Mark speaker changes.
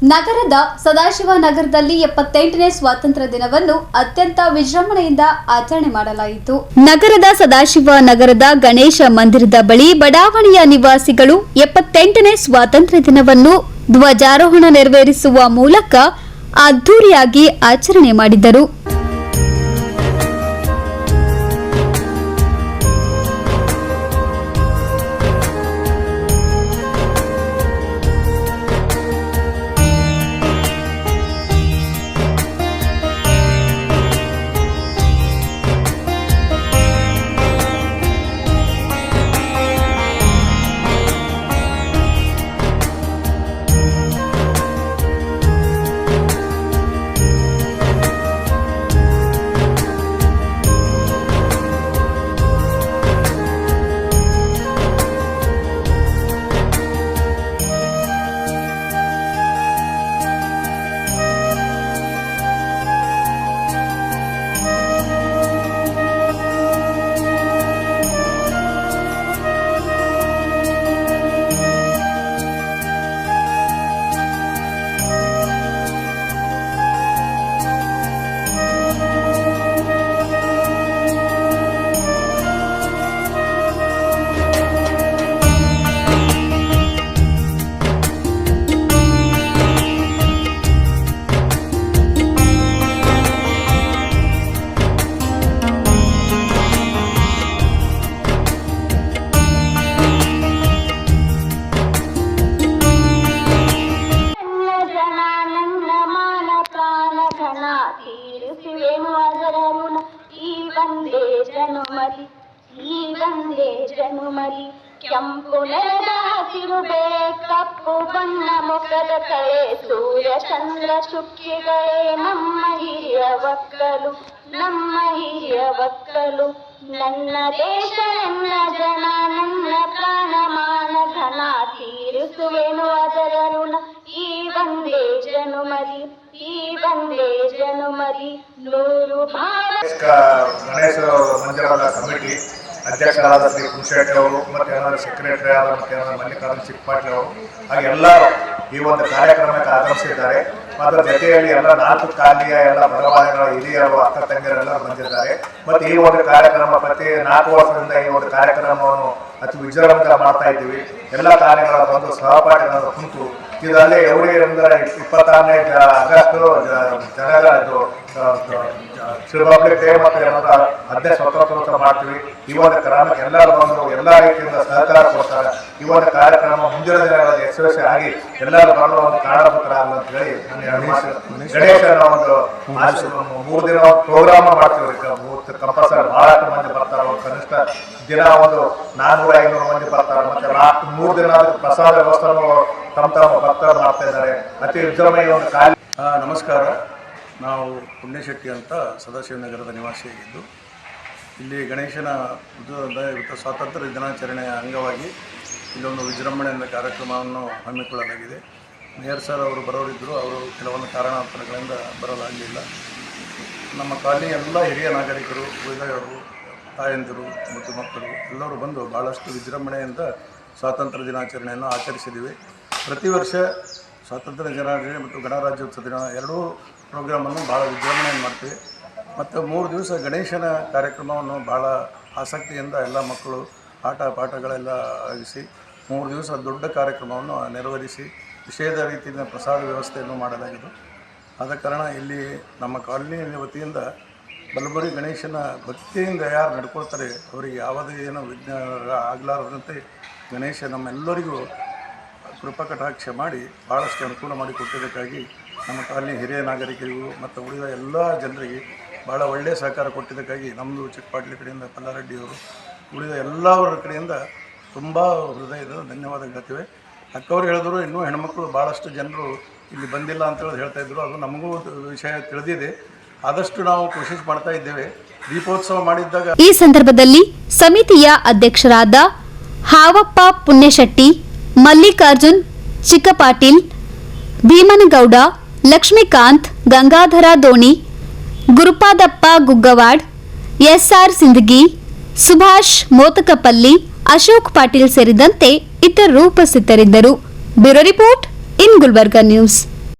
Speaker 1: ನಗರದ ಸದಾಶಿವನಗರದಲ್ಲಿ 78ನೇ ಸ್ವಾತಂತ್ರ್ಯ ದಿನವನ್ನು ಅತ್ಯಂತ ವಿಜೃಂಭಣೆಯಿಂದ ಆಚರಣೆ ಮಾಡಲಾಯಿತು. ನಗರದ ಸದಾಶಿವನಗರದ ಗಣೇಶ ಮಂದಿರದ ಬಳಿ ಬಡಾವಣೆಯ ನಿವಾಸಿಗಳು 78ನೇ ಸ್ವಾತಂತ್ರ್ಯ ದಿನವನ್ನು ಧ್ವಜಾರೋಹಣ ನೆರವೇರಿಸುವ ಮೂಲಕ ಅದ್ದೂರಿಯಾಗಿ ಆಚರಣೆ ಮಾಡಿದರು.
Speaker 2: ಜನುಮರಿ ಕೆಂಪು ನೆಲದ ಹಸಿರು ಕಪ್ಪು ಬಣ್ಣ ಮೊಗದ ಕಳೆ ಸೂರ್ಯ ಚಂದ್ರ ಶುಕ್ಕಿಗಳೇ ನಮ್ಮ ಹಿರಿಯ ಒಕ್ಕಲು ನನ್ನ ದೇಶ ನನ್ನ ಜನ ನನ್ನ ಪ್ರಾಣಮಾನ ಘನ ತೀರಿಸುವೆನು ಅದರ ಋಣ ಈ ಒಂದೇ ಜನುಮರಿ ನೂರು ಭಾವ.
Speaker 3: ಗಣೇಶ ಮಂದಿರದ ಕಮಿಟಿ ಅಧ್ಯಕ್ಷರಾದ ಶ್ರೀ ಕುಂಶೆಟ್ಟಿ ಅವರು ಮತ್ತು ಸೆಕ್ರೆಟರಿ ಆದ ಮತ್ತು ಮಲ್ಲಿಕಾರ್ಜುನ ಚಿಕ್ಕಪಾಟ್ಲಿ ಅವರು ಹಾಗೆ ಎಲ್ಲರೂ ಈ ಒಂದು ಕಾರ್ಯಕ್ರಮಕ್ಕೆ ಆಗಮಿಸಿದ್ದಾರೆ. ಅದರ ಜೊತೆಯಲ್ಲಿ ಎಲ್ಲ 4 ಕಾಲಿಯ ಎಲ್ಲ ಬಡವಾಯಿಗಳ ಹಿರಿಯರು ಅಕ್ಕ ತಂಗಿಯರೆಲ್ಲ ಬಂದಿದ್ದಾರೆ. ಮತ್ತು ಈ ಒಂದು ಕಾರ್ಯಕ್ರಮ ಪ್ರತಿ 4 ವರ್ಷದಿಂದ ಈ ಒಂದು ಕಾರ್ಯಕ್ರಮವನ್ನು ಅತಿ ವಿಜೃಂಭಣೆಯಿಂದ ಮಾಡ್ತಾ ಇದ್ದೀವಿ. ಎಲ್ಲ ಕಾರ್ಯಗಳ ಬಂದು ಸಹಪಾಠಿಗಳ ಕುಂತು ಇದರಲ್ಲಿ ಎವರಿಯಿಂದ 26ನೇ ಆಗಸ್ಟ್ ರಿಪಬ್ಲಿಕ್ ಡೇ ಮತ್ತು 10ನೇ ಸ್ವತಂತ್ರೋತ್ಸವ ಮಾಡ್ತೀವಿ. ಈ ಒಂದು ಕ್ರಮಕ್ಕೆ ಎಲ್ಲರೂ ಬಂದು ಎಲ್ಲ ರೀತಿಯಿಂದ ಸಹಕಾರ ಕೊಡ್ತಾರೆ. ಈ ಒಂದು ಕಾರ್ಯಕ್ರಮ ಮುಂದಿನ ದಿನಗಳಲ್ಲಿ ಯಶಸ್ವಿ ಆಗಿ ಎಲ್ಲರೂ ಬರಲು ಒಂದು ಕಾರಣಪತ್ರ ಆಗಲ್ಲ ಅಂತ ಹೇಳಿ ಗಣೇಶನ ಒಂದು 3 ದಿನ ಪ್ರೋಗ್ರಾಮ್ ಮಾಡ್ತೀವಿ. ಕಂಪಲ್ಸರಿ ಬಹಳಷ್ಟು ಮಂದಿ ಬರ್ತಾರೆ. ಕನಿಷ್ಠ ದಿನ ಒಂದು 400-500 ಮಂದಿ ಬರ್ತಾರೆ. ಮತ್ತೆ 3 ದಿನ ಪ್ರಸಾದ ವ್ಯವಸ್ಥೆಯನ್ನು ತಮ್ಮ ಭಕ್ತರು ಮಾಡ್ತಾ ಇದ್ದಾರೆ. ಅತಿ ವಿಜೃಂಭಣೆಯ ಒಂದು ಕಾರ್ಯ.
Speaker 4: ನಮಸ್ಕಾರ. ನಾವು ಪುಣ್ಯಶೆಟ್ಟಿ ಅಂತ ಸದಾಶಿವನಗರದ ನಿವಾಸಿಯಾಗಿದ್ದು ಇಲ್ಲಿ ಗಣೇಶನ ಸ್ವಾತಂತ್ರ್ಯ ದಿನಾಚರಣೆಯ ಅಂಗವಾಗಿ ಇಲ್ಲೊಂದು ವಿಜೃಂಭಣೆಯಿಂದ ಕಾರ್ಯಕ್ರಮವನ್ನು ಹಮ್ಮಿಕೊಳ್ಳಲಾಗಿದೆ. ಮೇಯರ್ ಸರ್ ಅವರು ಬರೋರಿದ್ದರು, ಅವರು ಕೆಲವೊಂದು ಕಾರಣಾಂತರಗಳಿಂದ ಬರಲಾಗಲಿಲ್ಲ. ನಮ್ಮ ಕಾಲನಿ ಎಲ್ಲ ಹಿರಿಯ ನಾಗರಿಕರು, ಉಳಿದವರು, ತಾಯಂದಿರು ಮತ್ತು ಮಕ್ಕಳು ಎಲ್ಲರೂ ಬಂದು ಭಾಳಷ್ಟು ವಿಜೃಂಭಣೆಯಿಂದ ಸ್ವಾತಂತ್ರ್ಯ ದಿನಾಚರಣೆಯನ್ನು ಆಚರಿಸಿದ್ದೀವಿ. ಪ್ರತಿ ವರ್ಷ ಸ್ವಾತಂತ್ರ್ಯ ದಿನಾಚರಣೆ ಮತ್ತು ಗಣರಾಜ್ಯೋತ್ಸವ ದಿನ ಎರಡೂ ಪ್ರೋಗ್ರಾಮನ್ನು ಭಾಳ ವಿಜೃಂಭಣೆಯನ್ನು ಮಾಡ್ತೀವಿ. ಮತ್ತು 3 ದಿವಸ ಗಣೇಶನ ಕಾರ್ಯಕ್ರಮವನ್ನು ಭಾಳ ಆಸಕ್ತಿಯಿಂದ ಎಲ್ಲ ಮಕ್ಕಳು ಪಾಠಗಳೆಲ್ಲ ಆಗಿಸಿ 3 ದಿವಸ ದೊಡ್ಡ ಕಾರ್ಯಕ್ರಮವನ್ನು ನೆರವೇರಿಸಿ ವಿಶೇಷ ರೀತಿಯ ಪ್ರಸಾದ ವ್ಯವಸ್ಥೆಯನ್ನು ಮಾಡಲಾಗಿದೆ. ಆದ ಕಾರಣ ಇಲ್ಲಿ ನಮ್ಮ ಕಾಲನಿ ವತಿಯಿಂದ ಬಲಬರಿ ಗಣೇಶನ ಭಕ್ತಿಯಿಂದ ಯಾರು ನಡ್ಕೊಳ್ತಾರೆ ಅವರಿಗೆ ಯಾವುದೇ ಏನೋ ವಿಘ್ನ ಆಗಲಾರದಂತೆ ಗಣೇಶ ನಮ್ಮೆಲ್ಲರಿಗೂ ಕೃಪಕಟಾಕ್ಷ ಮಾಡಿ ಭಾಳಷ್ಟು ಅನುಕೂಲ ಮಾಡಿಕೊಟ್ಟಿದ್ದಕ್ಕಾಗಿ ನಮ್ಮ ಕಾಲನಿ ಹಿರಿಯ ನಾಗರಿಕರಿಗೂ ಮತ್ತು ಉಳಿದ ಎಲ್ಲ ಜನರಿಗೆ ಭಾಳ ಒಳ್ಳೆಯ ಸಹಕಾರ ಕೊಟ್ಟಿದ್ದಕ್ಕಾಗಿ ನಮ್ಮದು ಚಿಕ್ಕಪಾಟ್ಲಿ ಕಡೆಯಿಂದ ಪಲ್ಲಾರೆಡ್ಡಿಯವರು ಉಳಿದ ಎಲ್ಲವರ ಕಡೆಯಿಂದ ತುಂಬ ಹೃದಯದ ಧನ್ಯವಾದ ಹೇಳ್ತೀವಿ. ಅಕ್ಕವ್ರು ಹೇಳಿದ್ರು ಇನ್ನೂ ಹೆಣ್ಮಕ್ಳು ಭಾಳಷ್ಟು ಜನರು ಇಲ್ಲಿ ಬಂದಿಲ್ಲ ಅಂತೇಳಿ ಹೇಳ್ತಾಯಿದ್ರು. ಅದು ನಮಗೂ ವಿಷಯ ತಿಳಿದಿದೆ. ಆದಷ್ಟು ನಾವು ಕೋಶಿಶ್ ಮಾಡ್ತಾ ಇದ್ದೇವೆ. ದೀಪೋತ್ಸವ ಮಾಡಿದ್ದಾಗ
Speaker 1: ಈ ಸಂದರ್ಭದಲ್ಲಿ ಸಮಿತಿಯ ಅಧ್ಯಕ್ಷರಾದ ಹಾವಪ್ಪ ಪುಣ್ಯಶೆಟ್ಟಿ, ಮಲ್ಲಿಕಾರ್ಜುನ್ ಚಿಕ್ಕಪಾಟೀಲ್, ಭೀಮನಗೌಡ, ಲಕ್ಷ್ಮೀಕಾಂತ್, ಗಂಗಾಧರ ದೋಣಿ, ಗುರುಪಾದಪ್ಪ ಗುಗ್ಗವಾಡ್, ಎಸ್ಆರ್ ಸಿಂದಗಿ, ಸುಭಾಷ್ ಮೋತಕಪಲ್ಲಿ, ಅಶೋಕ್ ಪಾಟೀಲ್ ಸೇರಿದಂತೆ ಇತರರು ಉಪಸ್ಥಿತರಿದ್ದರು. Bureau report in Gulbarga news.